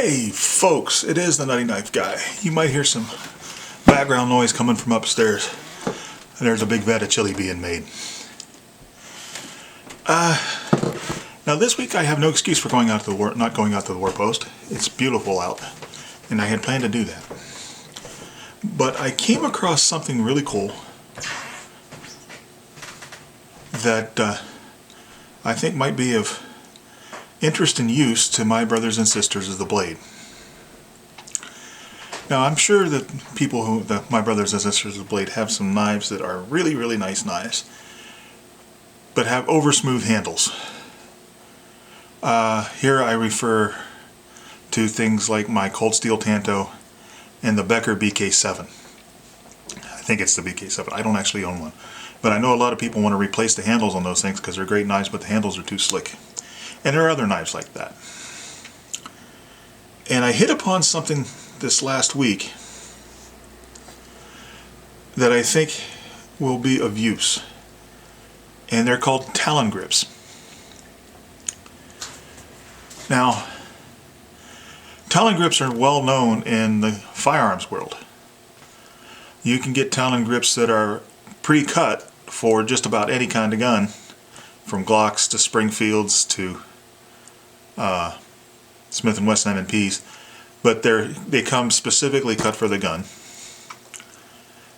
Hey folks, it is the Nutty Knife Guy. You might hear some background noise coming from upstairs. There's a big vat of chili being made. Now this week I have no excuse for going out to the not going out to the war post. It's beautiful out, and I had planned to do that. But I came across something really cool that I think might be of interest and use to my brothers and sisters of the blade. Now I'm sure that people my brothers and sisters of the blade have some knives that are really, really nice knives, but have over smooth handles. Here I refer to things like my Cold Steel Tanto and the Becker BK7. I think it's the BK7. I don't actually own one, but I know a lot of people want to replace the handles on those things because they're great knives, but the handles are too slick. And there are other knives like that. And I hit upon something this last week that I think will be of use. And they're called Talon Grips. Now, Talon Grips are well known in the firearms world. You can get Talon Grips that are pre-cut for just about any kind of gun, from Glocks to Springfields to Smith & Wesson M&Ps, but they come specifically cut for the gun,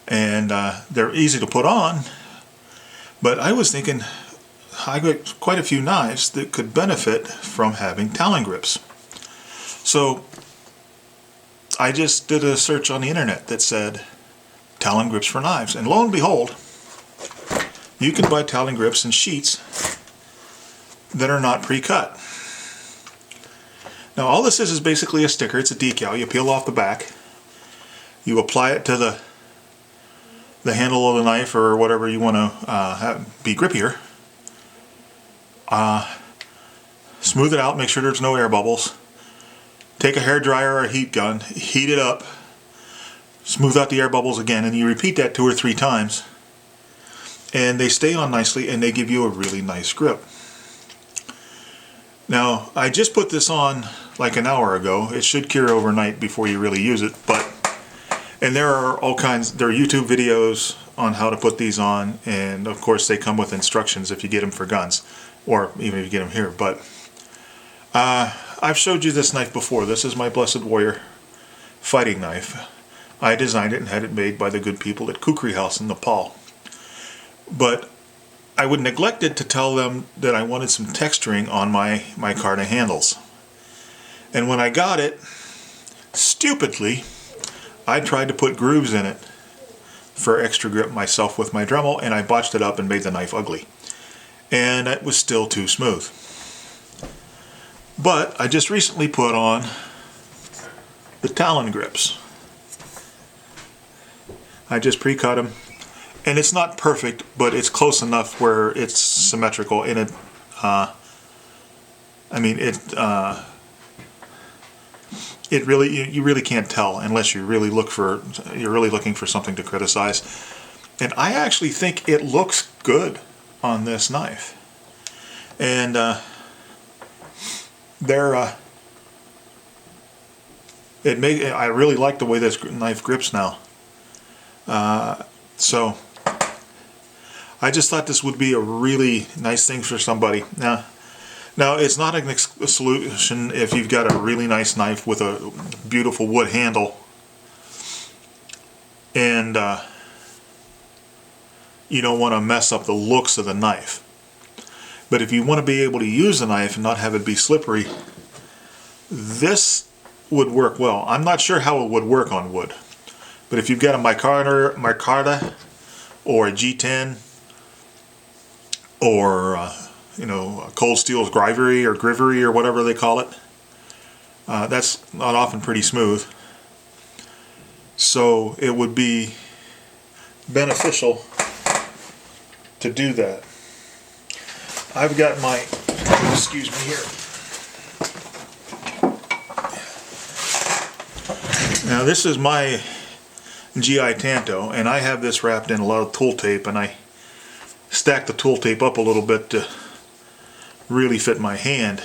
and they're easy to put on. But I was thinking I got quite a few knives that could benefit from having Talon Grips. So I just did a search on the internet that said Talon Grips for knives, and lo and behold, you can buy Talon Grips in sheets that are not pre-cut. Now all this is basically a sticker. It's a decal. You peel off the back, you apply it to the handle of the knife or whatever you want to have be grippier. Smooth it out, make sure there's no air bubbles. Take a hair dryer or a heat gun, heat it up, smooth out the air bubbles again, and you repeat that 2 or 3 times, and they stay on nicely and they give you a really nice grip. Now I just put this on like an hour ago. It should cure overnight before you really use it, and there are there are YouTube videos on how to put these on, and of course they come with instructions if you get them for guns, or even if you get them here. But I've showed you this knife before. This is my Blessed Warrior fighting knife. I designed it and had it made by the good people at Kukri House in Nepal. But I would neglected to tell them that I wanted some texturing on my micarta handles. And when I got it, stupidly, I tried to put grooves in it for extra grip myself with my Dremel, and I botched it up and made the knife ugly. And it was still too smooth. But I just recently put on the Talon Grips. I just pre-cut them. And it's not perfect, but it's close enough where it's symmetrical. And it, it really, you really can't tell unless you really you're really looking for something to criticize. And I actually think it looks good on this knife. And I really like the way this knife grips now. So I just thought this would be a really nice thing for somebody. Now it's not a solution if you've got a really nice knife with a beautiful wood handle, and you don't want to mess up the looks of the knife. But if you want to be able to use the knife and not have it be slippery, this would work well. I'm not sure how it would work on wood, but if you've got a micarta or a G10 or a Cold Steel's Grivery or whatever they call it, that's not often pretty smooth. So it would be beneficial to do that. I've got my, excuse me here. Now this is my GI Tanto, and I have this wrapped in a lot of tool tape, and I stack the tool tape up a little bit to really fit my hand.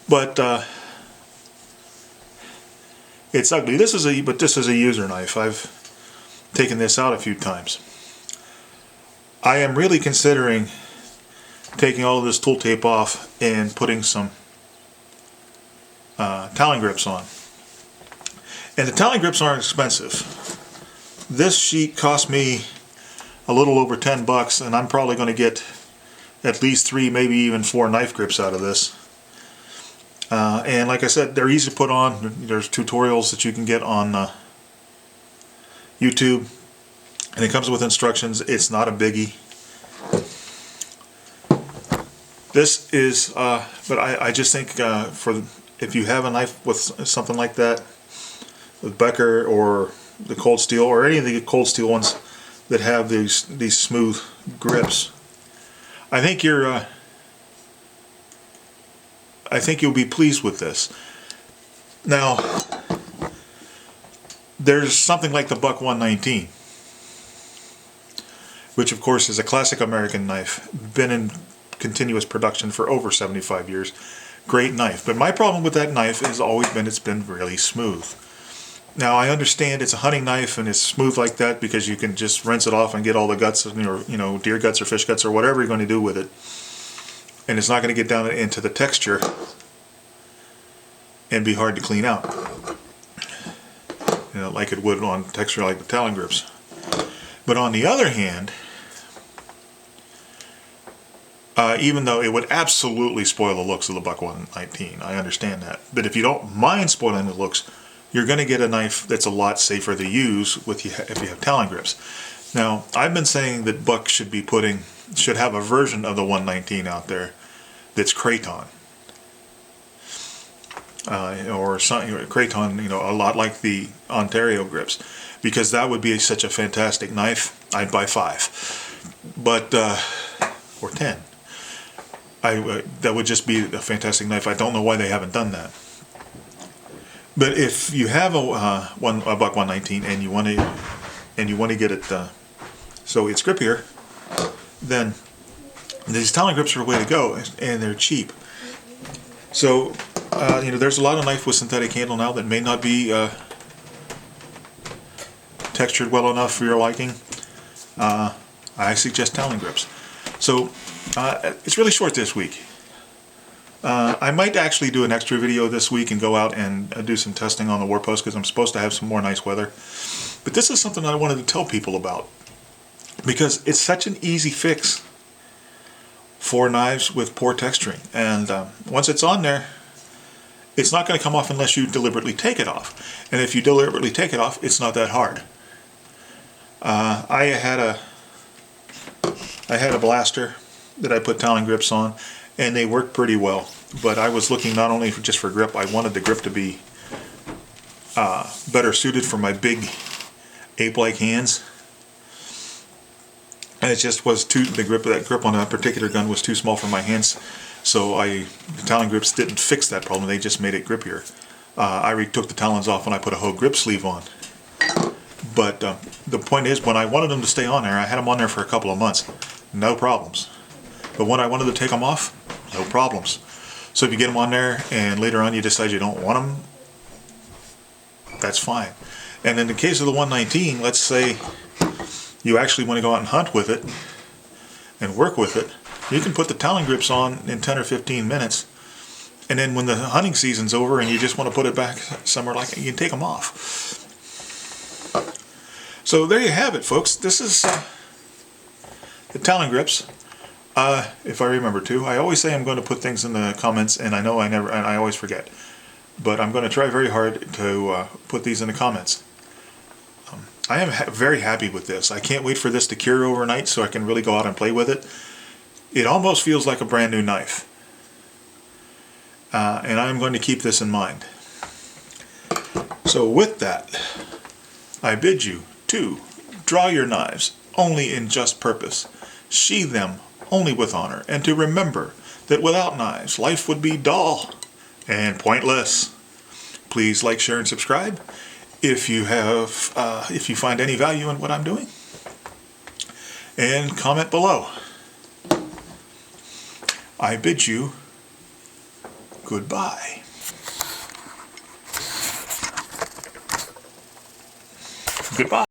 But It's ugly. But this is a user knife. I've taken this out a few times. I am really considering taking all of this tool tape off and putting some Talon Grips on. And the Talon Grips aren't expensive. This sheet cost me a little over $10, and I'm probably going to get at least 3, maybe even 4 knife grips out of this. And like I said, they're easy to put on. There's tutorials that you can get on YouTube, and it comes with instructions. It's not a biggie. This is, but I just think if you have a knife with something like that, with Becker or the Cold Steel or any of the Cold Steel ones that have these smooth grips, I think you'll be pleased with this. Now, there's something like the Buck 119, which of course is a classic American knife, been in continuous production for over 75 years. Great knife, but my problem with that knife has always been it's been really smooth. Now I understand it's a hunting knife and it's smooth like that because you can just rinse it off and get all the guts, or deer guts or fish guts or whatever you're going to do with it, and it's not going to get down into the texture and be hard to clean out, like it would on texture like the Talon Grips. But on the other hand, even though it would absolutely spoil the looks of the Buck 119, I understand that. But if you don't mind spoiling the looks, you're going to get a knife that's a lot safer to use if you have Talon Grips. Now, I've been saying that Buck should have a version of the 119 out there that's Craton. Or something, Craton, a lot like the Ontario grips, because that would be such a fantastic knife. I'd buy 5, but or 10. That would just be a fantastic knife. I don't know why they haven't done that. But if you have a Buck 119 and you want to get it so it's grippier, then these Talon Grips are the way to go, and they're cheap. So there's a lot of knife with synthetic handle now that may not be textured well enough for your liking. I suggest Talon Grips. So it's really short this week. I might actually do an extra video this week and go out and do some testing on the Warpost, because I'm supposed to have some more nice weather. But this is something that I wanted to tell people about, because it's such an easy fix for knives with poor texturing. And once it's on there, it's not going to come off unless you deliberately take it off. And if you deliberately take it off, it's not that hard. I had a blaster that I put Talon Grips on, and they worked pretty well. But I was looking not only just for grip, I wanted the grip to be better suited for my big ape-like hands. And it just was that grip on that particular gun was too small for my hands. So the Talon Grips didn't fix that problem, they just made it grippier. I retook the talons off and I put a whole grip sleeve on. But the point is, when I wanted them to stay on there, I had them on there for a couple of months. No problems. But when I wanted to take them off, no problems. So if you get them on there and later on you decide you don't want them, that's fine. And in the case of the 119, let's say you actually want to go out and hunt with it and work with it, you can put the Talon Grips on in 10 or 15 minutes, and then when the hunting season's over and you just want to put it back somewhere like that, you can take them off. So there you have it, folks. This is the Talon Grips. If I remember to, I always say I'm going to put things in the comments, and I know I always forget. But I'm going to try very hard to put these in the comments. I am very happy with this. I can't wait for this to cure overnight so I can really go out and play with it. It almost feels like a brand new knife. And I'm going to keep this in mind. So with that, I bid you to draw your knives only in just purpose, sheathe them only with honor, and to remember that without knives, life would be dull and pointless. Please like, share, and subscribe if you find any value in what I'm doing, and comment below. I bid you goodbye. Goodbye.